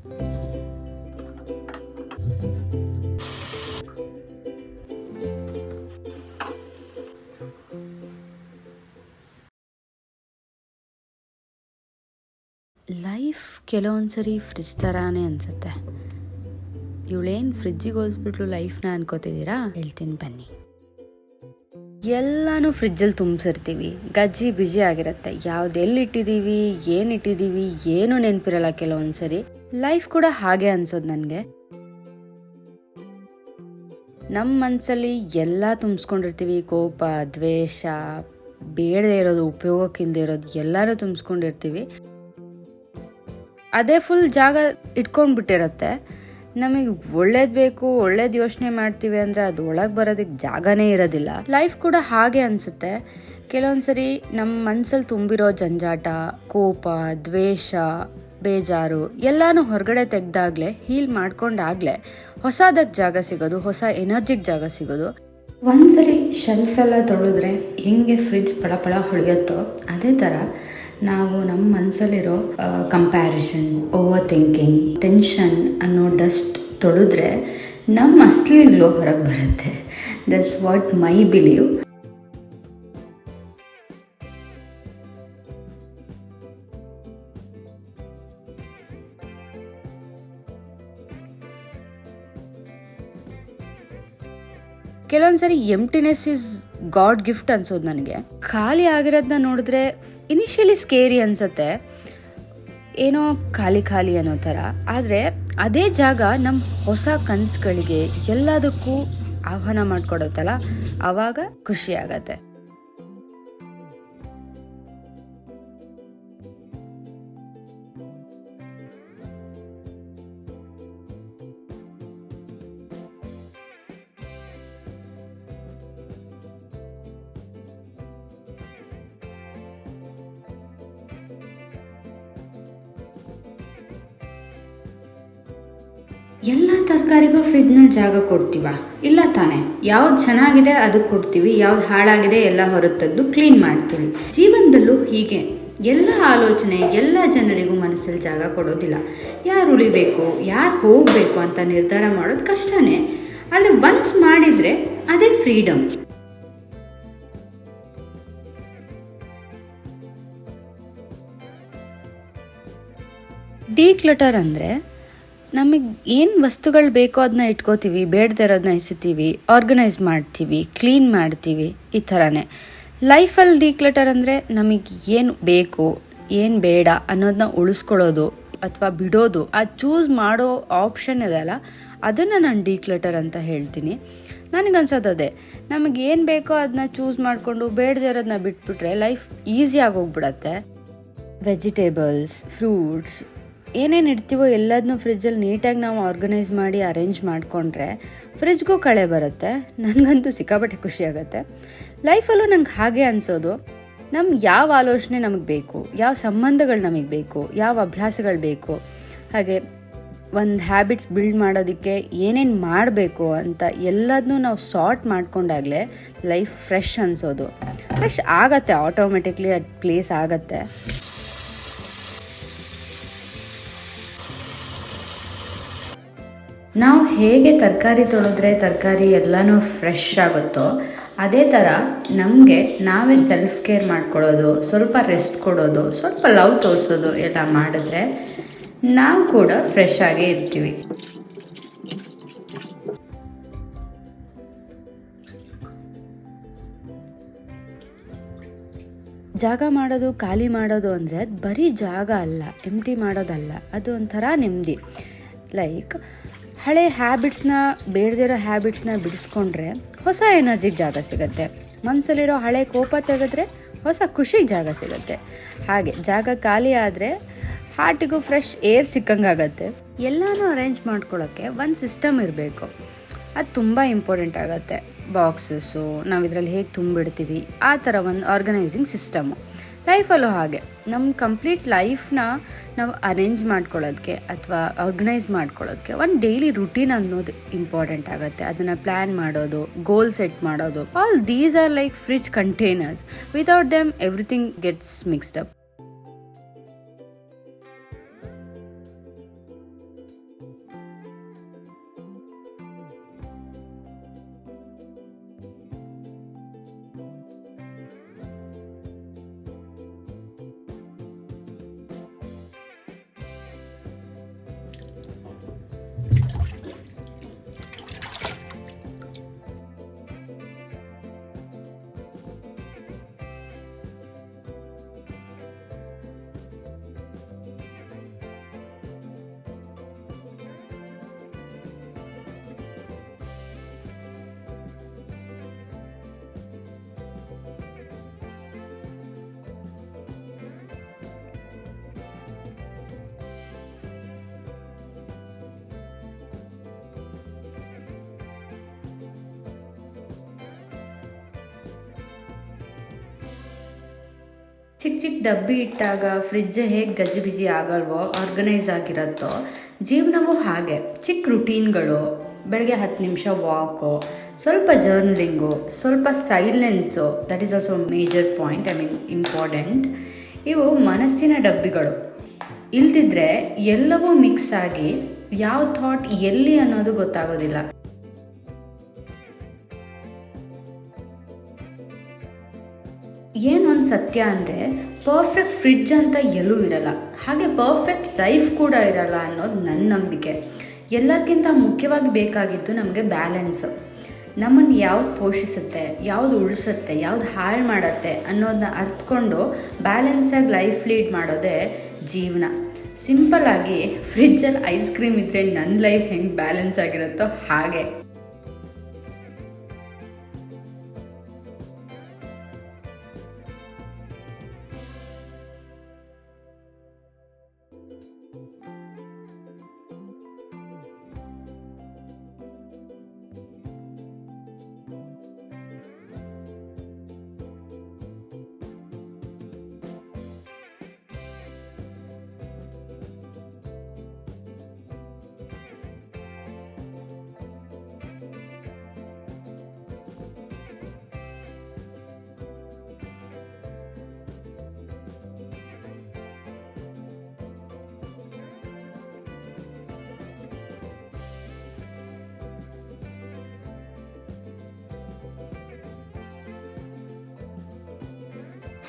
Life ಕೆಲವೊಂದ್ಸರಿ fridge ಥರಾನೇ ಅನಿಸುತ್ತೆ. ಇವಳೇನು ಫ್ರಿಜ್ಜಿಗೆ ಹೋಲಿಸ್ಬಿಟ್ಲು ಲೈಫ್ನ ಅನ್ಕೋತಿದ್ದೀರಾ? ಹೇಳ್ತೀನಿ ಬನ್ನಿ. ಎಲ್ಲನೂ ಫ್ರಿಜ್ಜಲ್ಲಿ ತುಂಬಿಸಿರ್ತೀವಿ, ಗಜ್ಜಿ ಬಿಜಿ ಆಗಿರುತ್ತೆ. ಯಾವುದೆಲ್ಲಿಟ್ಟಿದ್ದೀವಿ, ಏನಿಟ್ಟಿದ್ದೀವಿ ಏನೂ ನೆನಪಿರಲ್ಲ ಕೆಲವೊಂದ್ಸರಿ. ಲೈಫ್ ಕೂಡ ಹಾಗೆ ಅನ್ಸೋದು ನನಗೆ. ನಮ್ಮ ಮನಸ್ಸಲ್ಲಿ ಎಲ್ಲ ತುಂಬಿಸ್ಕೊಂಡಿರ್ತೀವಿ. ಕೋಪ, ದ್ವೇಷ, ಬೇಡದೇ ಇರೋದು, ಉಪಯೋಗಕ್ಕಿಲ್ಲದೆ ಇರೋದು ಎಲ್ಲನೂ ತುಂಬಿಸ್ಕೊಂಡಿರ್ತೀವಿ. ಅದೇ ಫುಲ್ ಜಾಗ ಇಟ್ಕೊಂಡ್ಬಿಟ್ಟಿರತ್ತೆ. ನಮಗೆ ಒಳ್ಳೇದು ಬೇಕು, ಒಳ್ಳೇದು ಯೋಚನೆ ಮಾಡ್ತೀವಿ ಅಂದರೆ ಅದು ಒಳಗೆ ಬರೋದಕ್ಕೆ ಜಾಗನೇ ಇರೋದಿಲ್ಲ. ಲೈಫ್ ಕೂಡ ಹಾಗೆ ಅನಿಸುತ್ತೆ. ಕೆಲವೊಂದ್ಸರಿ ನಮ್ಮ ಮನಸ್ಸಲ್ಲಿ ತುಂಬಿರೋ ಜಂಜಾಟ, ಕೋಪ, ದ್ವೇಷ, ಬೇಜಾರು ಎಲ್ಲನೂ ಹೊರಗಡೆ ತೆಗ್ದಾಗ್ಲೇ, ಹೀಲ್ ಮಾಡ್ಕೊಂಡಾಗ್ಲೇ ಹೊಸದಕ್ಕೆ ಜಾಗ ಸಿಗೋದು, ಹೊಸ ಎನರ್ಜಿಗೆ ಜಾಗ ಸಿಗೋದು. ಒಂದ್ಸರಿ ಶೆಲ್ಫೆಲ್ಲ ತೊಳೆದ್ರೆ ಹೆಂಗೆ ಫ್ರಿಜ್ ಪಳ ಹೊಳೆಯುತ್ತೋ ಅದೇ ಥರ ನಾವು ನಮ್ಮ ಮನಸ್ಸಲ್ಲಿರೋ ಕಂಪ್ಯಾರಿಷನ್, ಓವರ್ ಥಿಂಕಿಂಗ್, ಟೆನ್ಷನ್ ಅನ್ನೋ ಡಸ್ಟ್ ತೊಳೆದ್ರೆ ನಮ್ಮ ಅಸ್ಲಿ ಗ್ಲೋ ಹೊರಗೆ ಬರುತ್ತೆ. That's what my believe. ಕೆಲವೊಂದ್ಸರಿ ಎಂಟಿನೆಸ್ ಇಸ್ ಗಾಡ್ ಗಿಫ್ಟ್ ಅನ್ಸೋದು ನನಗೆ. ಖಾಲಿ ಆಗಿರೋದನ್ನ ನೋಡಿದ್ರೆ ಇನಿಷಿಯಲಿ ಸ್ಕೇರಿ ಅನ್ಸುತ್ತೆ, ಏನೋ ಖಾಲಿ ಅನ್ನೋ ಥರ. ಆದರೆ ಅದೇ ಜಾಗ ನಮ್ಮ ಹೊಸ ಕನಸುಗಳಿಗೆ ಎಲ್ಲದಕ್ಕೂ ಆಹ್ವಾನ ಮಾಡಿಕೊಡುತ್ತಲ್ಲ, ಆವಾಗ ಖುಷಿ ಆಗತ್ತೆ. ಎಲ್ಲ ತರಕಾರಿಗೂ ಫ್ರಿಜ್ನಲ್ಲಿ ಜಾಗ ಕೊಡ್ತೀವ? ಇಲ್ಲ ತಾನೆ. ಯಾವ್ದು ಚೆನ್ನಾಗಿದೆ ಅದಕ್ಕೆ ಕೊಡ್ತೀವಿ, ಯಾವ್ದು ಹಾಳಾಗಿದೆ ಎಲ್ಲ ಹೊರತೆಗೆದು ಕ್ಲೀನ್ ಮಾಡ್ತೀವಿ. ಜೀವನದಲ್ಲೂ ಹೀಗೆ ಎಲ್ಲ ಆಲೋಚನೆ ಎಲ್ಲ ಜನರಿಗೂ ಮನಸ್ಸಲ್ಲಿ ಜಾಗ ಕೊಡೋದಿಲ್ಲ. ಯಾರು ಉಳಿಬೇಕು, ಯಾರು ಹೋಗಬೇಕು ಅಂತ ನಿರ್ಧಾರ ಮಾಡೋದು ಕಷ್ಟನೇ. ಆದರೆ ಒನ್ಸ್ ಮಾಡಿದರೆ ಅದೇ ಫ್ರೀಡಮ್. ಡಿಕ್ಲಟರ್ ಅಂದರೆ ನಮಗೆ ಏನು ವಸ್ತುಗಳು ಬೇಕೋ ಅದನ್ನ ಇಟ್ಕೋತೀವಿ, ಬೇಡದೇ ಇರೋದನ್ನ ಎಸಿತೀವಿ, ಆರ್ಗನೈಸ್ ಮಾಡ್ತೀವಿ, ಕ್ಲೀನ್ ಮಾಡ್ತೀವಿ, ಈ ಥರನೇ. ಲೈಫಲ್ಲಿ ಡಿಕ್ಲಟರ್ ಅಂದರೆ ನಮಗೆ ಏನು ಬೇಕು, ಏನು ಬೇಡ ಅನ್ನೋದನ್ನ ಉಳಿಸ್ಕೊಳ್ಳೋದು ಅಥವಾ ಬಿಡೋದು, ಆ ಚೂಸ್ ಮಾಡೋ ಆಪ್ಷನ್ ಇದೆಯಲ್ಲ, ಅದನ್ನು ನಾನು ಡಿಕ್ಲಟರ್ ಅಂತ ಹೇಳ್ತೀನಿ. ನನಗನ್ಸೋದು ಅದೇ, ನಮಗೆ ಏನು ಬೇಕೋ ಅದನ್ನ ಚೂಸ್ ಮಾಡಿಕೊಂಡು ಬೇಡದೇ ಇರೋದನ್ನ ಬಿಟ್ಬಿಟ್ರೆ ಲೈಫ್ ಈಸಿಯಾಗಿ ಹೋಗ್ಬಿಡತ್ತೆ. ವೆಜಿಟೇಬಲ್ಸ್, ಫ್ರೂಟ್ಸ್ ಏನೇನು ಇಡ್ತೀವೋ ಎಲ್ಲದನ್ನೂ ಫ್ರಿಜ್ಜಲ್ಲಿ ನೀಟಾಗಿ ನಾವು ಆರ್ಗನೈಸ್ ಮಾಡಿ ಅರೇಂಜ್ ಮಾಡಿಕೊಂಡ್ರೆ ಫ್ರಿಜ್ಗೂ ಕಳೆ ಬರುತ್ತೆ. ನನಗಂತೂ ಸಿಕ್ಕಾಪಟ್ಟೆ ಖುಷಿ ಆಗುತ್ತೆ. ಲೈಫಲ್ಲೂ ನಂಗೆ ಹಾಗೆ ಅನಿಸೋದು, ಯಾವ ಆಲೋಚನೆ ನಮಗೆ ಬೇಕು, ಯಾವ ಸಂಬಂಧಗಳು ನಮಗೆ ಬೇಕು, ಯಾವ ಅಭ್ಯಾಸಗಳು ಬೇಕು, ಹಾಗೆ ಒಂದು ಹ್ಯಾಬಿಟ್ಸ್ ಬಿಲ್ಡ್ ಮಾಡೋದಕ್ಕೆ ಏನೇನು ಮಾಡಬೇಕು ಅಂತ ಎಲ್ಲದನ್ನೂ ನಾವು ಸಾರ್ಟ್ ಮಾಡ್ಕೊಂಡಾಗಲೇ ಲೈಫ್ ಫ್ರೆಶ್ ಅನಿಸೋದು. ಫ್ರೆಶ್ ಆಗತ್ತೆ, ಆಟೋಮೆಟಿಕ್ಲಿ ಅದು ಪ್ಲೇಸ್ ಆಗತ್ತೆ. ನಾವು ಹೇಗೆ ತರಕಾರಿ ತೊಳೆದ್ರೆ ತರಕಾರಿ ಎಲ್ಲನೂ ಫ್ರೆಶ್ ಆಗುತ್ತೋ ಅದೇ ಥರ ನಮಗೆ ನಾವೇ ಸೆಲ್ಫ್ ಕೇರ್ ಮಾಡ್ಕೊಳ್ಳೋದು, ಸ್ವಲ್ಪ ರೆಸ್ಟ್ ಕೊಡೋದು, ಸ್ವಲ್ಪ ಲವ್ ತೋರಿಸೋದು ಎಲ್ಲ ಮಾಡಿದ್ರೆ ನಾವು ಕೂಡ ಫ್ರೆಶ್ ಆಗೇ ಇರ್ತೀವಿ. ಜಾಗ ಮಾಡೋದು, ಖಾಲಿ ಮಾಡೋದು ಅಂದರೆ ಅದು ಬರೀ ಜಾಗ ಅಲ್ಲ, ಎಂಟಿ ಮಾಡೋದಲ್ಲ, ಅದು ಒಂಥರ ನೆಮ್ಮದಿ. ಲೈಕ್ ಹಳೆ ಹ್ಯಾಬಿಟ್ಸ್ನ, ಬೇಡದಿರೋ ಹ್ಯಾಬಿಟ್ಸ್ನ ಬಿಡಿಸ್ಕೊಂಡ್ರೆ ಹೊಸ ಎನರ್ಜಿಗೆ ಜಾಗ ಸಿಗುತ್ತೆ. ಮನಸ್ಸಲ್ಲಿರೋ ಹಳೆ ಕೋಪ ತೆಗೆದ್ರೆ ಹೊಸ ಖುಷಿಗೆ ಜಾಗ ಸಿಗುತ್ತೆ. ಹಾಗೆ ಜಾಗ ಖಾಲಿ ಆದರೆ ಹಾರ್ಟಿಗೂ ಫ್ರೆಶ್ ಏರ್ ಸಿಕ್ಕಂಗಾಗತ್ತೆ. ಎಲ್ಲನೂ ಅರೇಂಜ್ ಮಾಡ್ಕೊಳ್ಳೋಕ್ಕೆ ಒಂದು ಸಿಸ್ಟಮ್ ಇರಬೇಕು, ಅದು ತುಂಬ ಇಂಪಾರ್ಟೆಂಟ್ ಆಗುತ್ತೆ. ಬಾಕ್ಸಸ್ಸು ನಾವು ಇದರಲ್ಲಿ ಹೇಗೆ ತುಂಬಿಡ್ತೀವಿ, ಆ ಥರ ಒಂದು ಆರ್ಗನೈಸಿಂಗ್ ಸಿಸ್ಟಮು. ಲೈಫಲ್ಲೂ ಹಾಗೆ ನಮ್ಮ ಕಂಪ್ಲೀಟ್ ಲೈಫ್ನ ನಾವು ಅರೇಂಜ್ ಮಾಡ್ಕೊಳ್ಳೋದಕ್ಕೆ ಅಥವಾ ಆರ್ಗನೈಸ್ ಮಾಡ್ಕೊಳ್ಳೋದಕ್ಕೆ ಒಂದು ಡೈಲಿ ರುಟೀನ್ ಅನ್ನೋದು ಇಂಪಾರ್ಟೆಂಟ್ ಆಗುತ್ತೆ. ಅದನ್ನು ಪ್ಲ್ಯಾನ್ ಮಾಡೋದು, ಗೋಲ್ ಸೆಟ್ ಮಾಡೋದು, all these are like fridge containers. Without them everything gets mixed up. ಚಿಕ್ಕ ಚಿಕ್ಕ ಡಬ್ಬಿ ಇಟ್ಟಾಗ ಫ್ರಿಡ್ಜ್ ಹೇಗೆ ಗಜಿಬಿಜಿ ಆಗಲ್ವೋ, ಆರ್ಗನೈಸ್ ಆಗಿರುತ್ತೋ, ಜೀವನವೂ ಹಾಗೆ. ಚಿಕ್ಕ ರುಟೀನ್ಗಳು, ಬೆಳಗ್ಗೆ 10 ನಿಮಿಷ ವಾಕು, ಸ್ವಲ್ಪ ಜರ್ನಲಿಂಗು, ಸ್ವಲ್ಪ silence, that is also major point, important. ಇವು ಮನಸ್ಸಿನ ಡಬ್ಬಿಗಳು. ಇಲ್ದಿದ್ರೆ ಎಲ್ಲವೂ ಮಿಕ್ಸ್ ಆಗಿ ಯಾವ ಥಾಟ್ ಎಲ್ಲಿ ಅನ್ನೋದು ಗೊತ್ತಾಗೋದಿಲ್ಲ. ಏನೊಂದು ಸತ್ಯ ಅಂದರೆ, ಪರ್ಫೆಕ್ಟ್ ಫ್ರಿಡ್ಜ್ ಅಂತ ಎಲ್ಲೂ ಇರಲ್ಲ, ಹಾಗೆ ಪರ್ಫೆಕ್ಟ್ ಲೈಫ್ ಕೂಡ ಇರಲ್ಲ ಅನ್ನೋದು ನನ್ನ ನಂಬಿಕೆ. ಎಲ್ಲದಕ್ಕಿಂತ ಮುಖ್ಯವಾಗಿ ಬೇಕಾಗಿದ್ದು ನಮಗೆ ಬ್ಯಾಲೆನ್ಸು. ನಮ್ಮನ್ನು ಯಾವ್ದು ಪೋಷಿಸುತ್ತೆ, ಯಾವುದು ಉಳಿಸುತ್ತೆ, ಯಾವ್ದು ಹಾಳು ಮಾಡುತ್ತೆ ಅನ್ನೋದನ್ನ ಅರ್ಥಕೊಂಡು ಬ್ಯಾಲೆನ್ಸಾಗಿ ಲೈಫ್ ಲೀಡ್ ಮಾಡೋದೇ ಜೀವನ. ಸಿಂಪಲ್ಲಾಗಿ ಫ್ರಿಡ್ಜಲ್ಲಿ ಐಸ್ ಕ್ರೀಮ್ ಇದ್ದರೆ ನನ್ನ ಲೈಫ್ ಹೆಂಗೆ ಬ್ಯಾಲೆನ್ಸ್ ಆಗಿರುತ್ತೋ ಹಾಗೆ.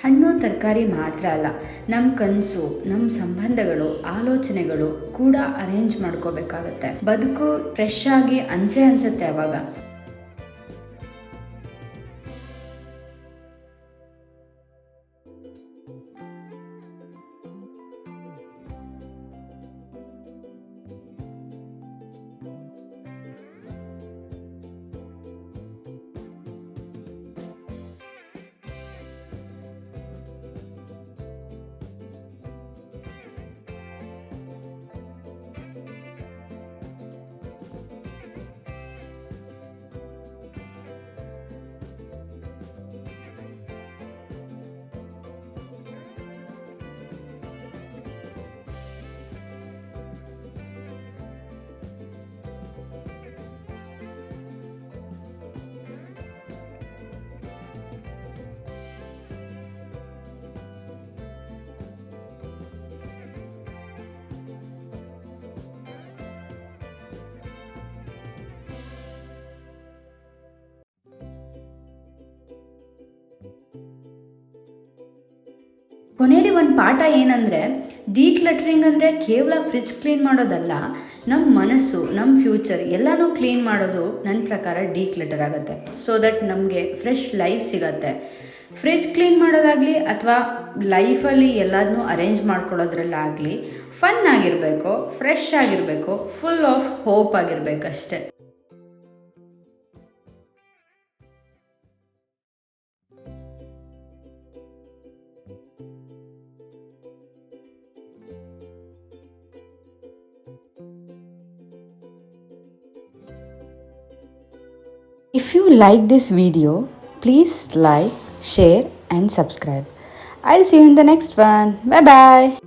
ಹಣ್ಣು ತರಕಾರಿ ಮಾತ್ರ ಅಲ್ಲ, ನಮ್ಮ ಕನಸು, ನಮ್ಮ ಸಂಬಂಧಗಳು, ಆಲೋಚನೆಗಳು ಕೂಡ ಅರೇಂಜ್ ಮಾಡ್ಕೋಬೇಕಾಗತ್ತೆ. ಬದುಕು ಫ್ರೆಶ್ ಆಗಿ ಅನ್ಸುತ್ತೆ ಅವಾಗ. ಕೊನೆಯಲ್ಲಿ ಒಂದು ಪಾಠ ಏನಂದರೆ, ಡಿಕ್ಲಟರಿಂಗ್ ಅಂದರೆ ಕೇವಲ ಫ್ರಿಡ್ಜ್ ಕ್ಲೀನ್ ಮಾಡೋದಲ್ಲ, ನಮ್ಮ ಮನಸ್ಸು, ನಮ್ಮ ಫ್ಯೂಚರ್ ಎಲ್ಲನೂ ಕ್ಲೀನ್ ಮಾಡೋದು ನನ್ನ ಪ್ರಕಾರ ಡಿಕ್ಲಟರ್ ಆಗುತ್ತೆ. ಸೊ ದಟ್ ನಮಗೆ ಫ್ರೆಶ್ ಲೈಫ್ ಸಿಗತ್ತೆ. ಫ್ರಿಡ್ಜ್ ಕ್ಲೀನ್ ಮಾಡೋದಾಗಲಿ ಅಥವಾ ಲೈಫಲ್ಲಿ ಎಲ್ಲದನ್ನೂ ಅರೇಂಜ್ ಮಾಡ್ಕೊಳ್ಳೋದ್ರಲ್ಲಾಗಲಿ ಫನ್ ಆಗಿರಬೇಕು, ಫ್ರೆಶ್ ಆಗಿರಬೇಕು, ಫುಲ್ ಆಫ್ ಹೋಪ್ ಆಗಿರಬೇಕಷ್ಟೆ. If you like this video, please like, share and subscribe. I'll see you in the next one. Bye bye.